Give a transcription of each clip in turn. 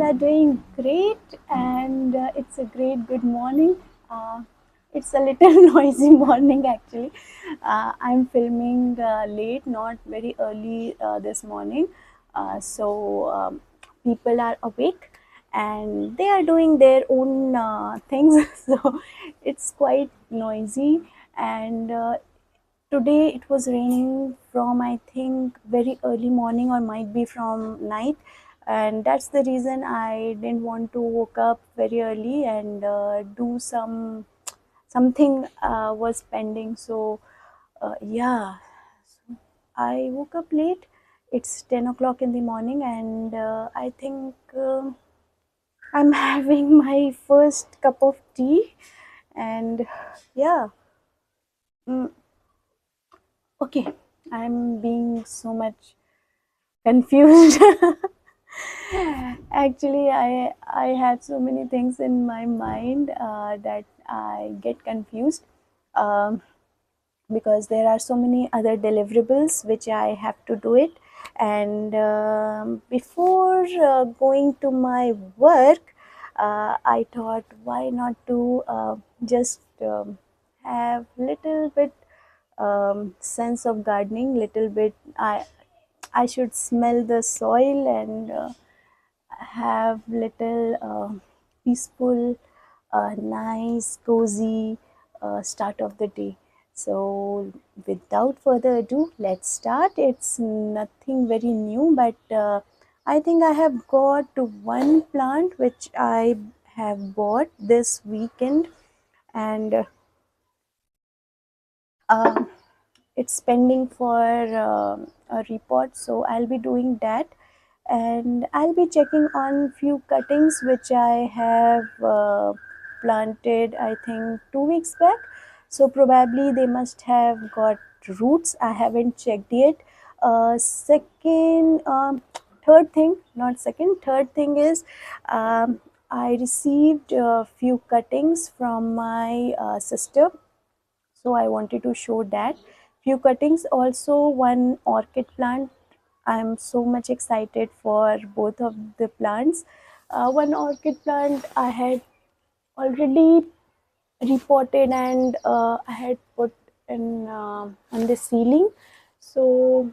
all are doing great, and it's a great good morning. Uh, it's a little noisy morning actually. I'm filming late, not very early this morning. So people are awake and they are doing their own things. So it's quite noisy, and today it was raining from, I think, very early morning or might be from night, and that's the reason I didn't want to woke up very early and do something was pending. So yeah, so I woke up late. It's 10 o'clock in the morning, and I think I'm having my first cup of tea, and yeah. mm, okay, I'm being so much confused. Actually, I had so many things in my mind that I get confused, um, because there are so many other deliverables which I have to do it. And before going to my work, I thought, why not to just have little bit sense of gardening, little bit. I should smell the soil and have little peaceful, nice, cozy start of the day. So, without further ado, let's start. It's nothing very new, but I think I have got one plant which I have bought this weekend, and uh, it's pending for a report. So I'll be doing that, and I'll be checking on few cuttings which I have planted, I think 2 weeks back. So probably they must have got roots. I haven't checked yet. Second, third thing, not second, third thing is, I received a few cuttings from my sister, so I wanted to show that few cuttings. Also one orchid plant. I'm so much excited for both of the plants. One orchid plant I had already repotted, and I had put in on the ceiling. So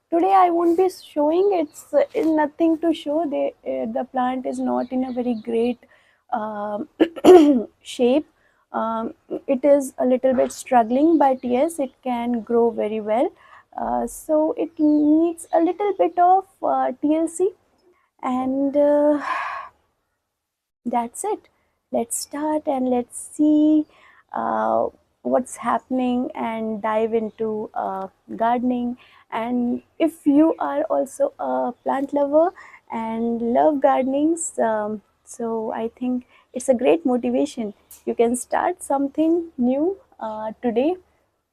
today I won't be showing. It's nothing to show. The plant is not in a very great um, shape. It is a little bit struggling, but yes, it can grow very well. So it needs a little bit of TLC, and that's it. Let's start and let's see uh, what's happening and dive into gardening. And if you are also a plant lover and love gardenings, so I think it's a great motivation. You can start something new today.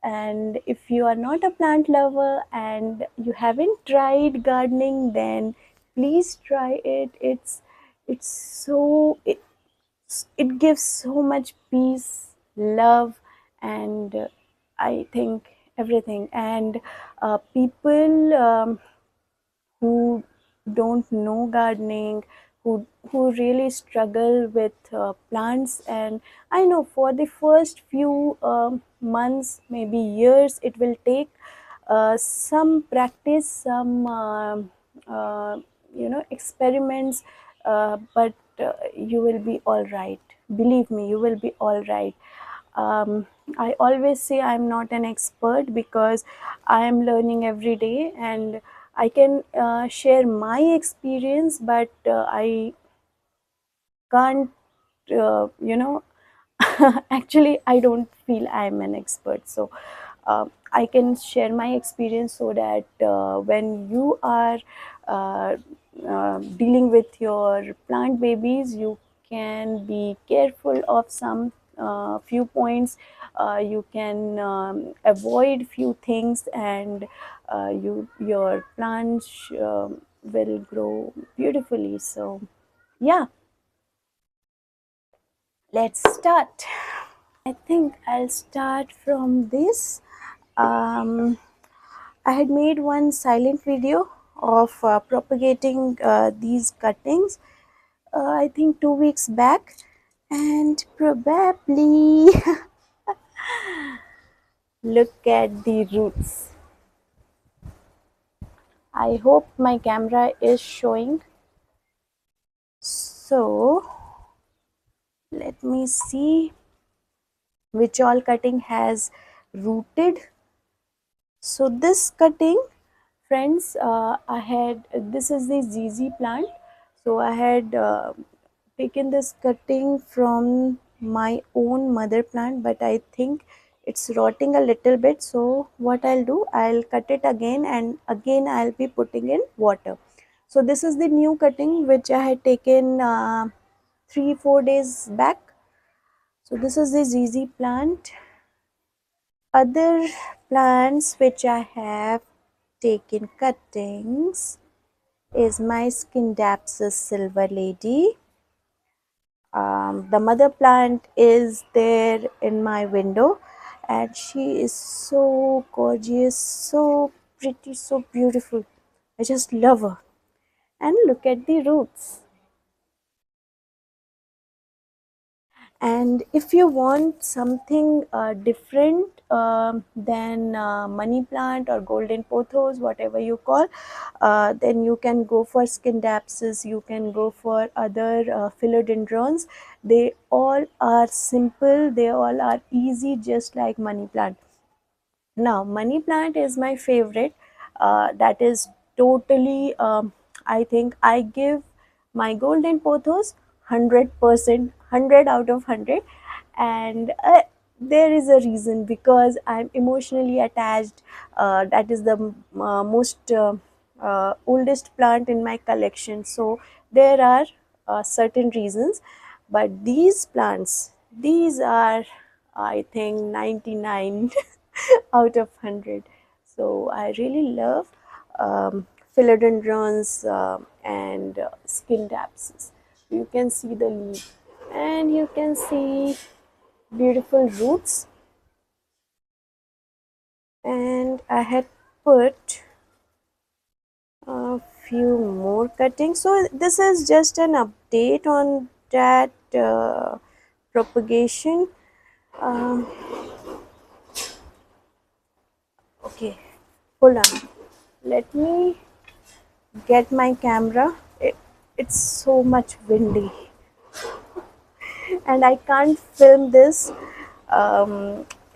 And if you are not a plant lover and you haven't tried gardening, then please try it. It's so it gives so much peace, love, and I think everything. And people who don't know gardening, who really struggle with plants, and I know for the first few months, maybe years, it will take some practice, some uh, experiments, but you will be all right. Believe me, you will be all right. um, I always say I'm not an expert because I am learning every day, and I can share my experience, but I can't, uh, actually, I don't feel I'm an expert. So I can share my experience so that when you are dealing with your plant babies, you can be careful of some few points. You can avoid few things, and your plants will grow beautifully. So yeah, let's start. I think I'll start from this. Um, I had made one silent video of propagating these cuttings, I think 2 weeks back, and probably look at the roots. I hope my camera is showing. So let me see which all cutting has rooted. So this cutting, friends, I had, this is the ZZ plant. So I had taken this cutting from my own mother plant, but I think it's rotting a little bit. So what I'll do, I'll cut it again, and again I'll be putting in water. So this is the new cutting which I had taken 3-4 days back. So this is the ZZ plant. Other plants which I have taken cuttings is my Scindapsus silver lady. The mother plant is there in my window, and she is so gorgeous, so pretty, so beautiful. I just love her. And look at the roots. And if you want something different than money plant or golden pothos, whatever you call, then you can go for Scindapsus, you can go for other philodendrons. They all are simple, they all are easy, just like money plant. Now, money plant is my favorite. That is totally, I think I give my golden pothos 100%, 100 out of 100. And there is a reason, because I'm emotionally attached. That is the most oldest plant in my collection. So there are certain reasons. But these plants, these are, I think, 99 out of 100. So I really love philodendrons and Scindapsus. You can see the leaf, and you can see beautiful roots. And I had put a few more cuttings. So this is just an update on that propagation. Um, okay, hold on. Let me get my camera. It's so much windy, and I can't film this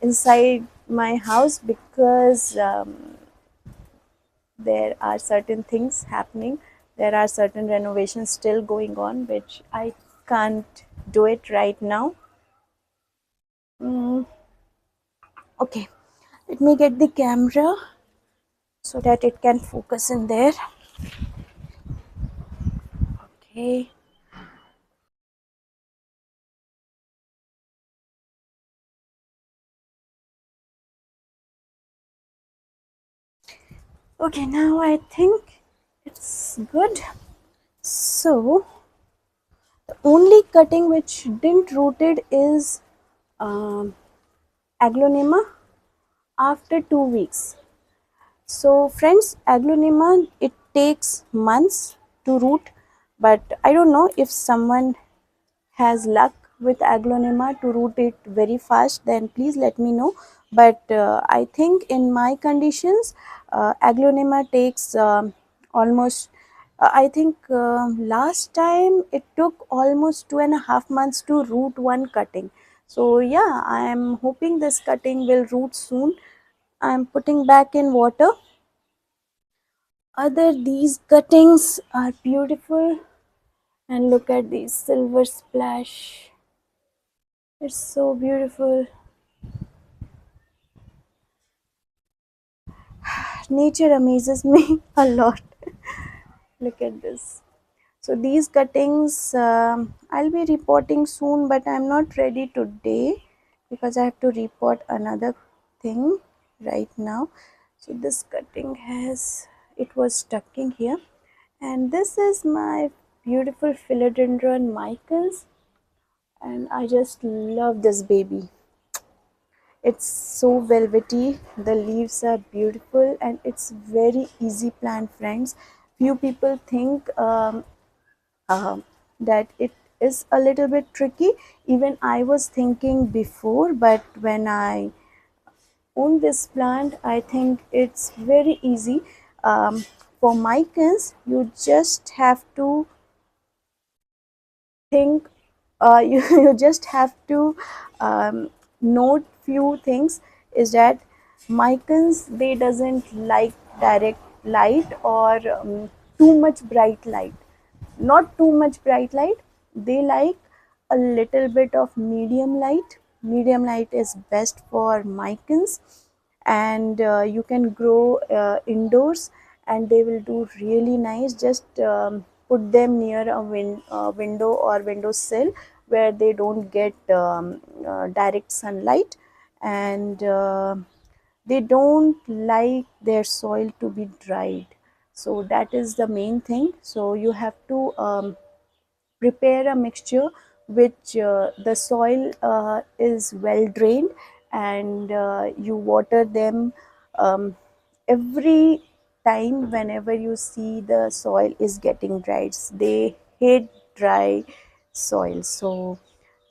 inside my house, because there are certain things happening. There are certain renovations still going on, which I can't do it right now. Mm, okay, let me get the camera so that it can focus in there. Okay. Okay, now I think it's good. So the only cutting which didn't rooted is um, Aglaonema after 2 weeks. So friends, Aglaonema, it takes months to root, but I don't know if someone has luck with Aglaonema to root it very fast, then please let me know. But I think in my conditions, Aglaonema takes almost, I think last time it took almost 2.5 months to root one cutting. So yeah, I am hoping this cutting will root soon. I am putting back in water. Other, these cuttings are beautiful, and look at these silver splash. It's so beautiful. Nature amazes me a lot. Look at this. So these cuttings I'll be reporting soon, but I'm not ready today because I have to report another thing right now. So this cutting has, it was stuck in here, and this is my beautiful philodendron Michaels, and I just love this baby. It's so velvety, the leaves are beautiful, and it's very easy plant, friends. Few people think that it is a little bit tricky. Even I was thinking before, but when I own this plant, I think it's very easy. um, for mycons, you just have to think, you just have to note few things, is that mycons, they doesn't like direct light or too much bright light. Not too much bright light, they like a little bit of medium light. Medium light is best for mycons, and you can grow indoors, and they will do really nice. Just put them near a window or windowsill where they don't get direct sunlight, and they don't like their soil to be dried. So that is the main thing. So you have to prepare a mixture which the soil is well drained, and you water them um, every time whenever you see the soil is getting dried. They hate dry soil. So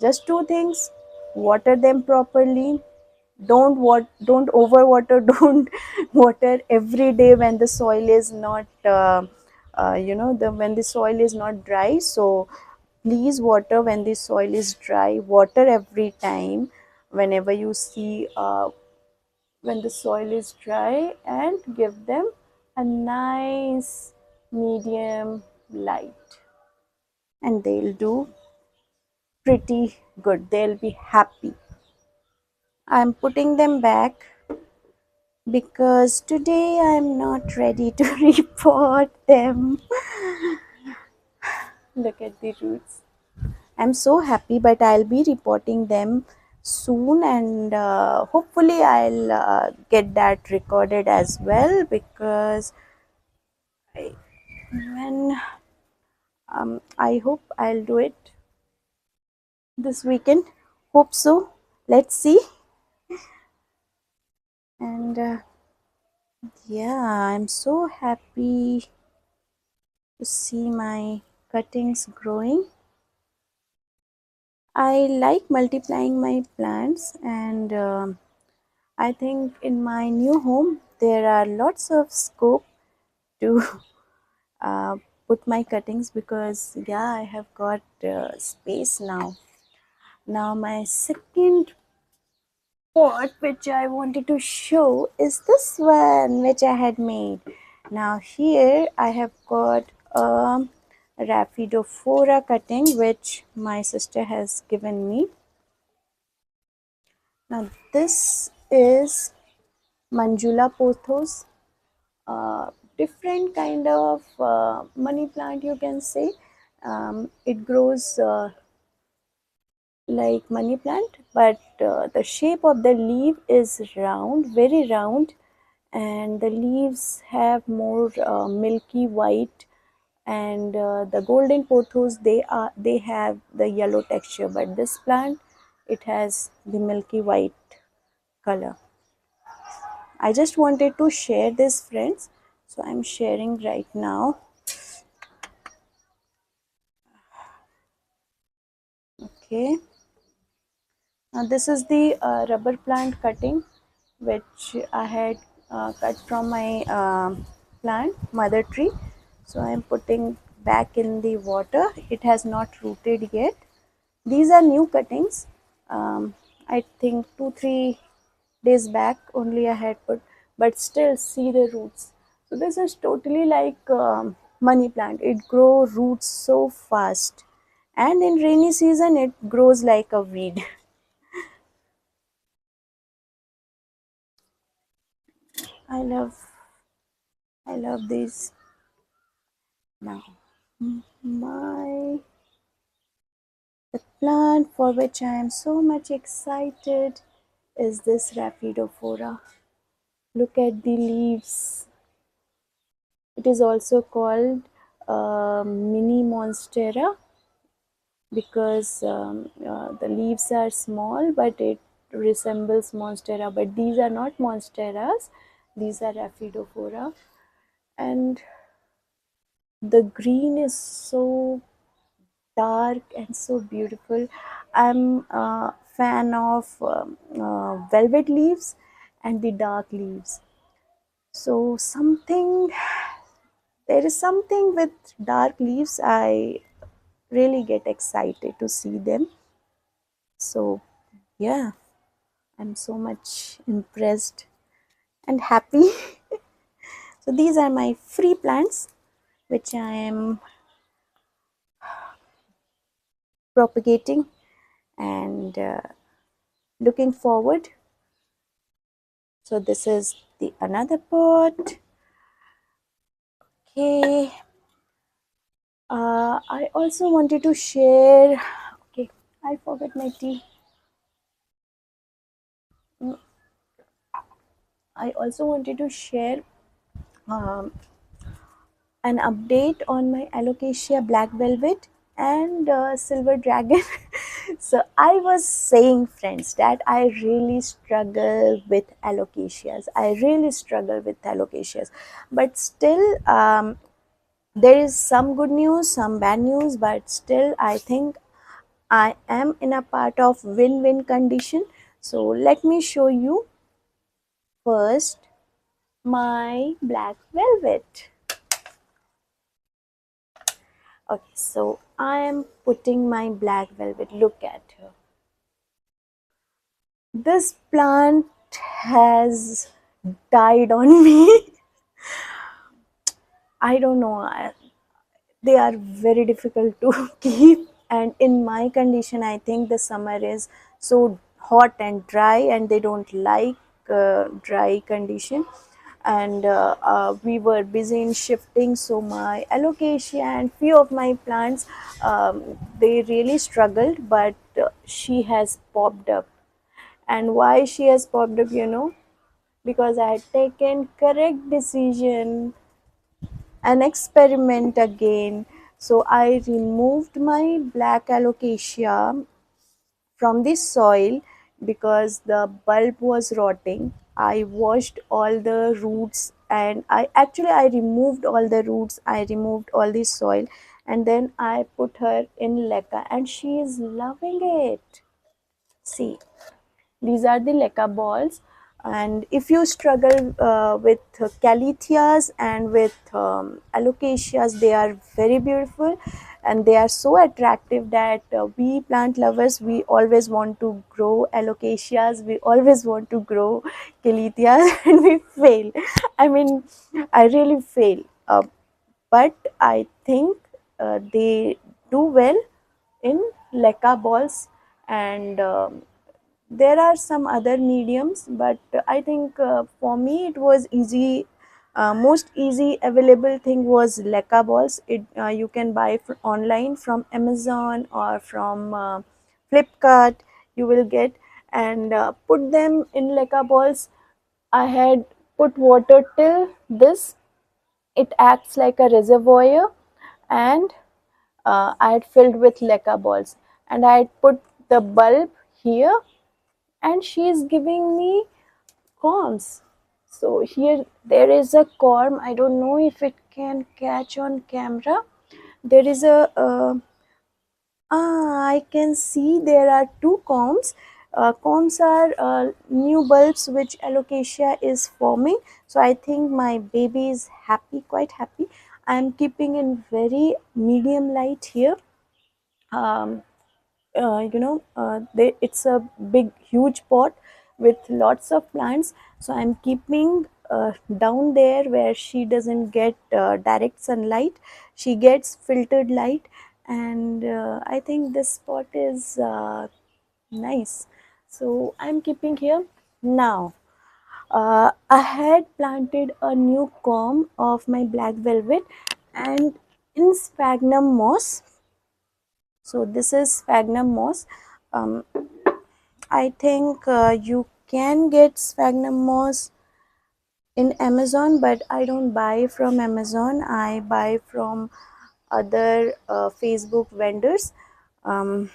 just two things: water them properly, don't overwater, don't water every day when the soil is not when the soil is not dry. So please water when the soil is dry. Water every time whenever you see when the soil is dry, and give them a nice medium light, and they'll do pretty good. They'll be happy. I'm putting them back because today I'm not ready to repot them. Look at the roots. I'm so happy, but I'll be reporting them soon, and hopefully I'll get that recorded as well, because when I hope I'll do it this weekend. Hope so. Let's see. And yeah, I'm so happy to see my cuttings growing. I like multiplying my plants, and I think in my new home there are lots of scope to uh, put my cuttings, because yeah, I have got space now. Now my second pot which I wanted to show is this one which I had made. Now here I have got a Rhaphidophora cutting which my sister has given me. Now this is Manjula pothos, different kind of money plant, you can say. It grows like money plant, but the shape of the leaf is round, very round, and the leaves have more milky white, and the golden pothos, they have the yellow texture, but this plant, it has the milky white color. I just wanted to share this, friends, so I'm sharing right now. Okay, now this is the rubber plant cutting which I had cut from my plant mother tree. So I am putting back in the water. It has not rooted yet. These are new cuttings. I think 2-3 days back only I had put, but still see the roots. So this is totally like money plant. It grows roots so fast, and in rainy season it grows like a weed. I love I love these. Now my the plant for which I am so much excited is this Rhaphidophora. Look at the leaves. It is also called mini monstera, because the leaves are small, but it resembles monstera. But these are not monsteras; these are Rhaphidophora, and the green is so dark and so beautiful. I'm a fan of velvet leaves and the dark leaves. So there is something with dark leaves. I really get excited to see them. So yeah, I'm so much impressed and happy. So these are my free plants which I am propagating and looking forward. So this is the another pot. Okay. I also wanted to share. Okay, I forgot my tea. Mm, I also wanted to share um, an update on my alocasia black velvet and silver dragon. So I was saying, friends, that I really struggle with alocasias. I really struggle with alocasias, but still, there is some good news, some bad news, but still, I think I am in a part of win-win condition. So let me show you first my black velvet. Okay, so I am putting my black velvet. Look at her. This plant has died on me. I don't know. They are very difficult to keep, and in my condition, I think the summer is so hot and dry, and they don't like dry condition. And we were busy in shifting, so my alocasia and few of my plants, they really struggled, but she has popped up. And why she has popped up, because I had taken correct decision, an experiment again. So I removed my black alocasia from the soil because the bulb was rotting. I washed all the roots, and I removed all the roots, I removed all the soil, and then I put her in leca, and she is loving it. See, these are the leca balls. And if you struggle with calithias and with alocasias, they are very beautiful and they are so attractive that we plant lovers, we always want to grow alocasias, we always want to grow calithias, and we fail. I mean, I really fail. But I think they do well in leca balls, and there are some other mediums, but I think for me it was easy. Most easy available thing was leca balls. It you can buy online from Amazon or from Flipkart. You will get, and put them in leca balls. I had put water till this. It acts like a reservoir, and I had filled with leca balls, and I had put the bulb here, and she is giving me corms. So here there is a corm. I don't know if it can catch on camera. There is a I can see there are two corms. Corms are new bulbs which alocasia is forming. So I think my baby is happy, quite happy. I am keeping in very medium light here. Um, it's a big huge pot with lots of plants, so I'm keeping down there where she doesn't get direct sunlight, she gets filtered light. And I think this pot is nice, so I'm keeping here. Now I had planted a new corm of my black velvet, and in sphagnum moss. So this is sphagnum moss. um, I think you can get sphagnum moss in Amazon, but I don't buy from Amazon. I buy from other Facebook vendors. Um,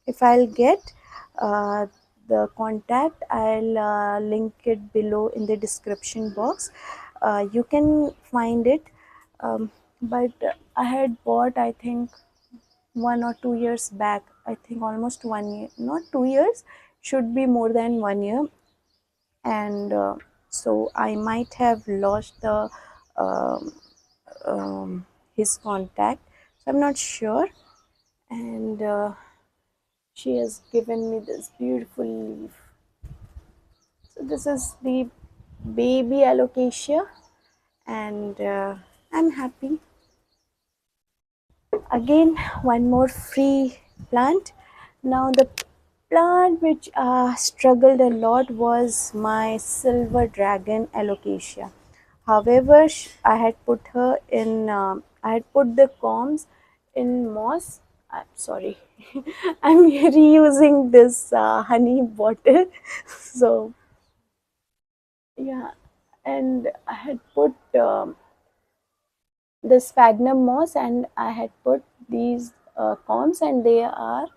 if I'll get the contact, I'll link it below in the description box. You can find it. Um, but I had bought, I think, 1 or 2 years back. I think almost 1 year, not 2 years, should be more than 1 year. And so I might have lost the um, his contact. So I'm not sure. And she has given me this beautiful leaf. So this is the baby alocasia, and I'm happy. Again, one more free plant. Now the plant which struggled a lot was my silver dragon alocasia. However, I had put her in. I had put the combs in moss. Sorry, I'm reusing this honey bottle. So yeah, and I had put the sphagnum moss, and I had put these combs, and they are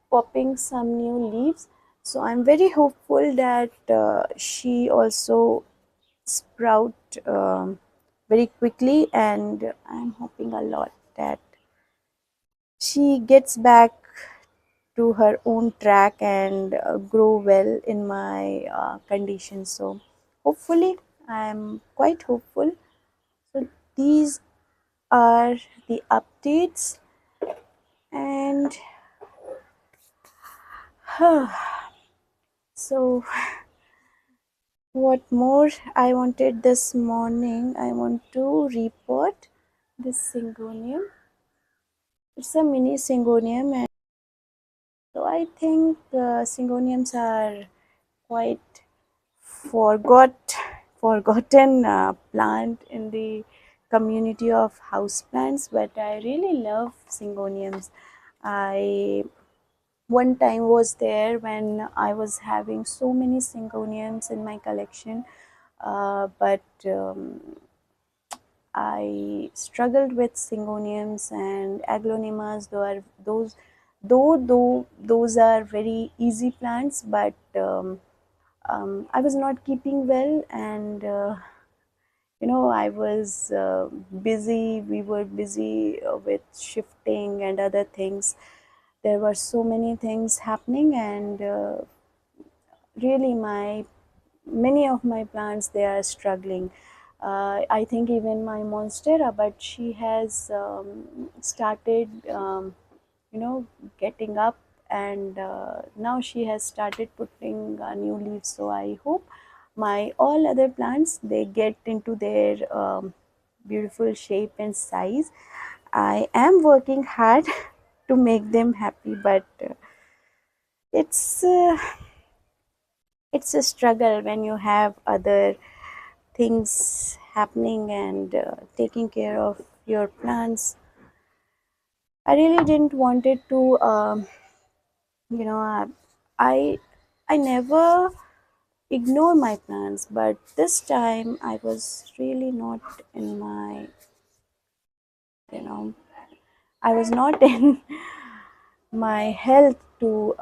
popping some new leaves. So I'm very hopeful that she also sprout very quickly, and I'm hoping a lot that she gets back to her own track and grow well in my condition. So hopefully, I'm quite hopeful. So these are the updates, and so what more I wanted this morning, I want to report this syngonium. It's a mini syngonium, and so I think syngoniums are quite forgotten plant in the community of houseplants, but I really love syngoniums. I one time was there when I was having so many syngoniums in my collection, but I struggled with syngoniums and aglaonemas. Though those are very easy plants, but I was not keeping well, and I was busy. We were busy with shifting and other things. There were so many things happening, and really my many of my plants, they are struggling. I think even my monstera, but she has started getting up, and now she has started putting new leaves. So I hope my all other plants, they get into their beautiful shape and size. I am working hard to make them happy, but it's uh, it's a struggle when you have other things happening, and taking care of your plants. I really didn't want it to you know I I never ignore my plans, but this time I was really not in my, you know I was not in my health to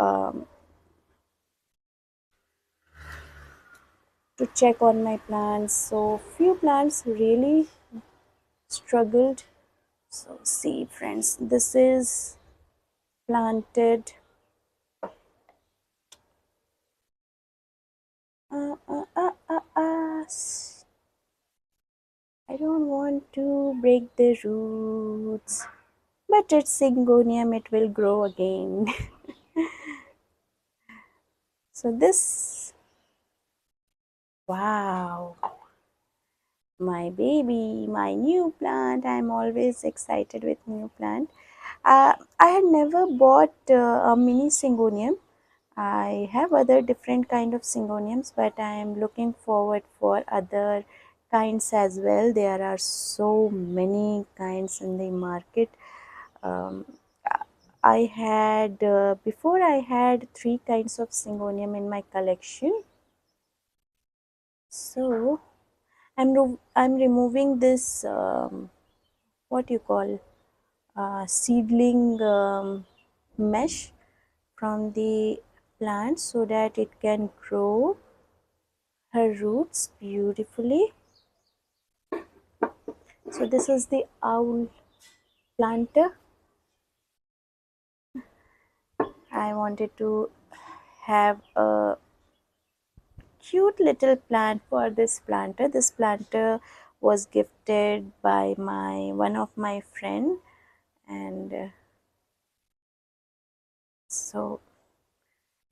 check on my plants. So few plants really struggled. So see friends, this is planted. I don't want to break the roots, but it's syngonium, it will grow again. So this, wow, my baby, my new plant. I'm always excited with new plant. I had never bought a mini syngonium. I have other different kind of syngoniums, but I am looking forward for other kinds as well. There are so many kinds in the market. Um, I had before I had three kinds of syngonium in my collection. So I'm removing this what you call seedling mesh from the plant so that it can grow her roots beautifully. So this is the owl planter. wanted to have a cute little plant for this planter. This planter was gifted by my one of my friend, and so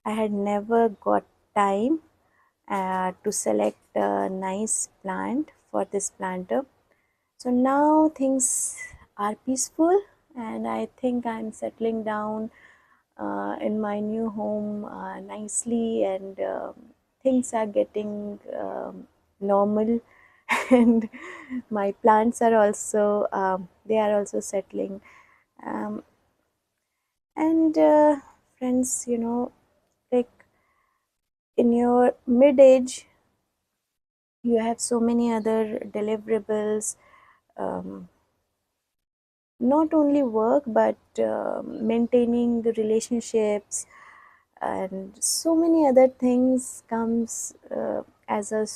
I had never got time to select a nice plant for this planter. So now things are peaceful, and I think I'm settling down in my new home nicely, and things are getting normal. And my plants are also they are also settling. Um, and friends, like in your mid age, you have so many other deliverables, um, not only work but maintaining the relationships, and so many other things comes as a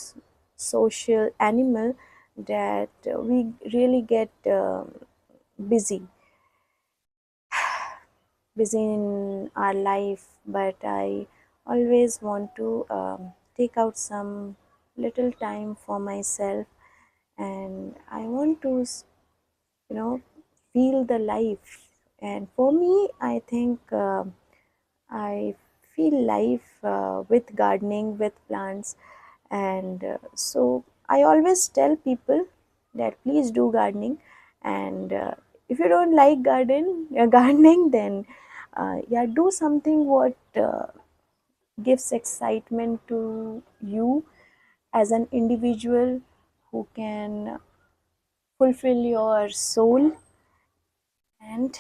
social animal, that we really get busy busy in our life. But I always want to take out some little time for myself, and I want to you know feel the life. And for me, I think I feel life with gardening, with plants. And so I always tell people that please do gardening. And if you don't like gardening, then yeah, do something what gives excitement to you as an individual, who can fulfill your soul. And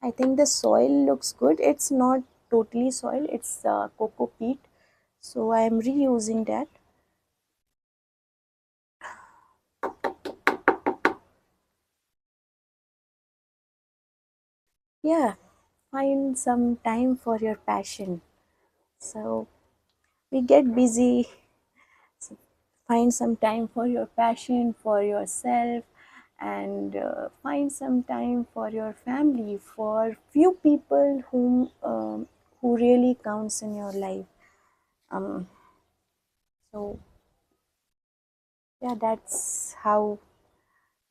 I think the soil looks good. It's not totally soil, it's cocoa peat. So I am reusing that. Yeah, find some time for your passion. So we get busy. So find some time for your passion, for yourself, and find some time for your family, for few people who really counts in your life. Um, so yeah, that's how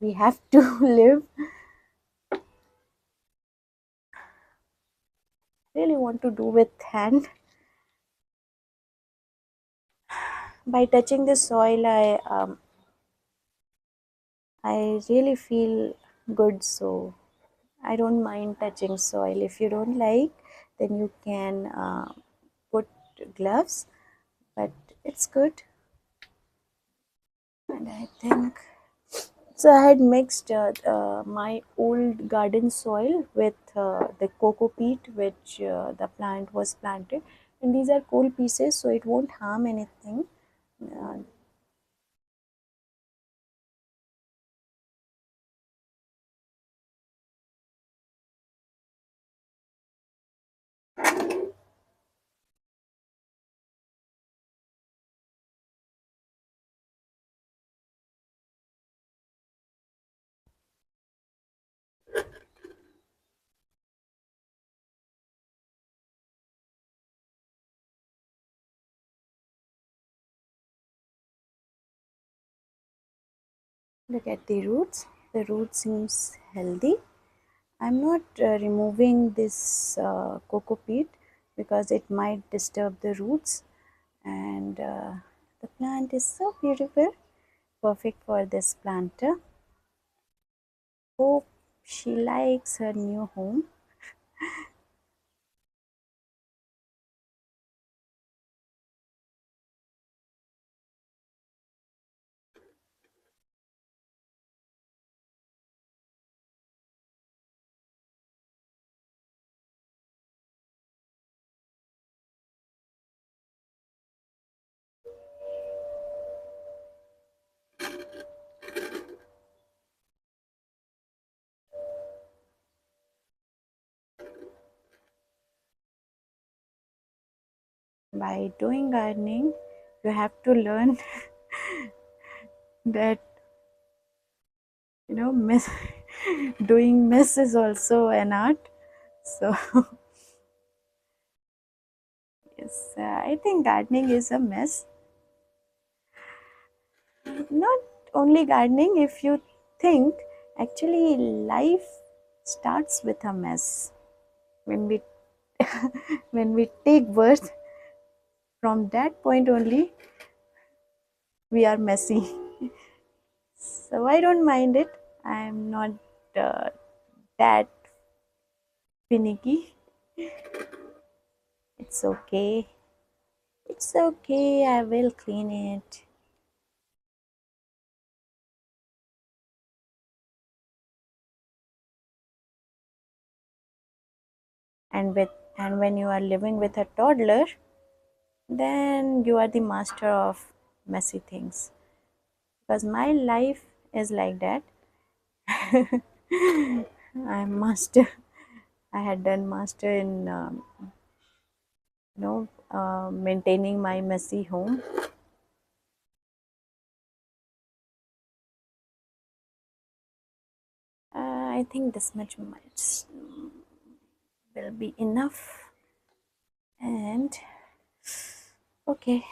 we have to live. Really want to do with hand. By touching the soil, I really feel good. So I don't mind touching soil. If you don't like, then you can put gloves, but it's good. And I think so. I had mixed my old garden soil with the cocoa peat, which the plant was planted, and these are coal pieces, so it won't harm anything. Uh, Look at the roots. The root seems healthy. I'm not removing this cocoa peat because it might disturb the roots, and the plant is so beautiful, perfect for this planter. Hope she likes her new home. By doing gardening, you have to learn that mess, doing mess is also an art. So Yes, I think gardening is a mess. Not only gardening, if you think, actually life starts with a mess. When we when we take birth, from that point only we are messy. So I don't mind it. I'm not uh, that finicky. It's okay. It's okay. I will clean it. And with and when you are living with a toddler, then you are the master of messy things. Because my life is like that. I'm master. I had done master in maintaining my messy home. I think this much will be enough. And okay,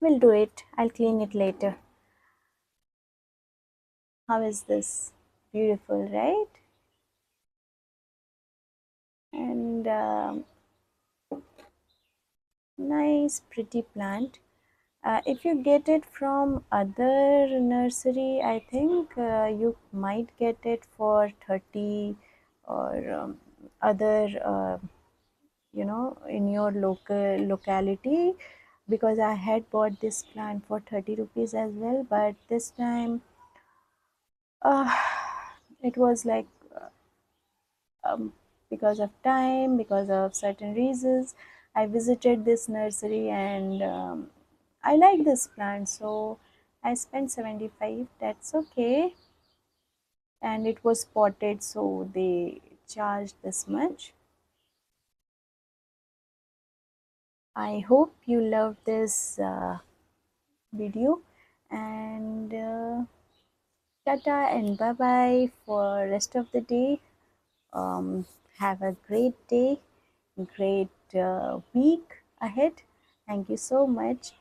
we'll do it. I'll clean it later. How is this? Beautiful, right? And nice, pretty plant. If you get it from other nursery, I think you might get it for 30 or other, in your locality, because I had bought this plant for 30 rupees as well, but this time uh, it was like um, because of time, because of certain reasons, I visited this nursery and I like this plant, so I spent 75. That's okay, and it was potted, so they charged this much. I hope you loved this video, and tata and bye bye for rest of the day. um, have a great day, great week ahead. Thank you so much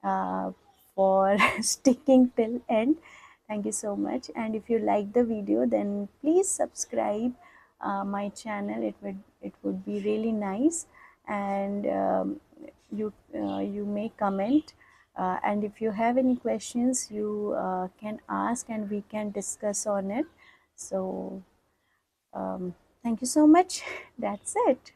uh, for sticking till end. Thank you so much, and if you like the video, then please subscribe my channel. It would be really nice, and you may comment, and if you have any questions, you can ask and we can discuss on it. So thank you so much. That's it.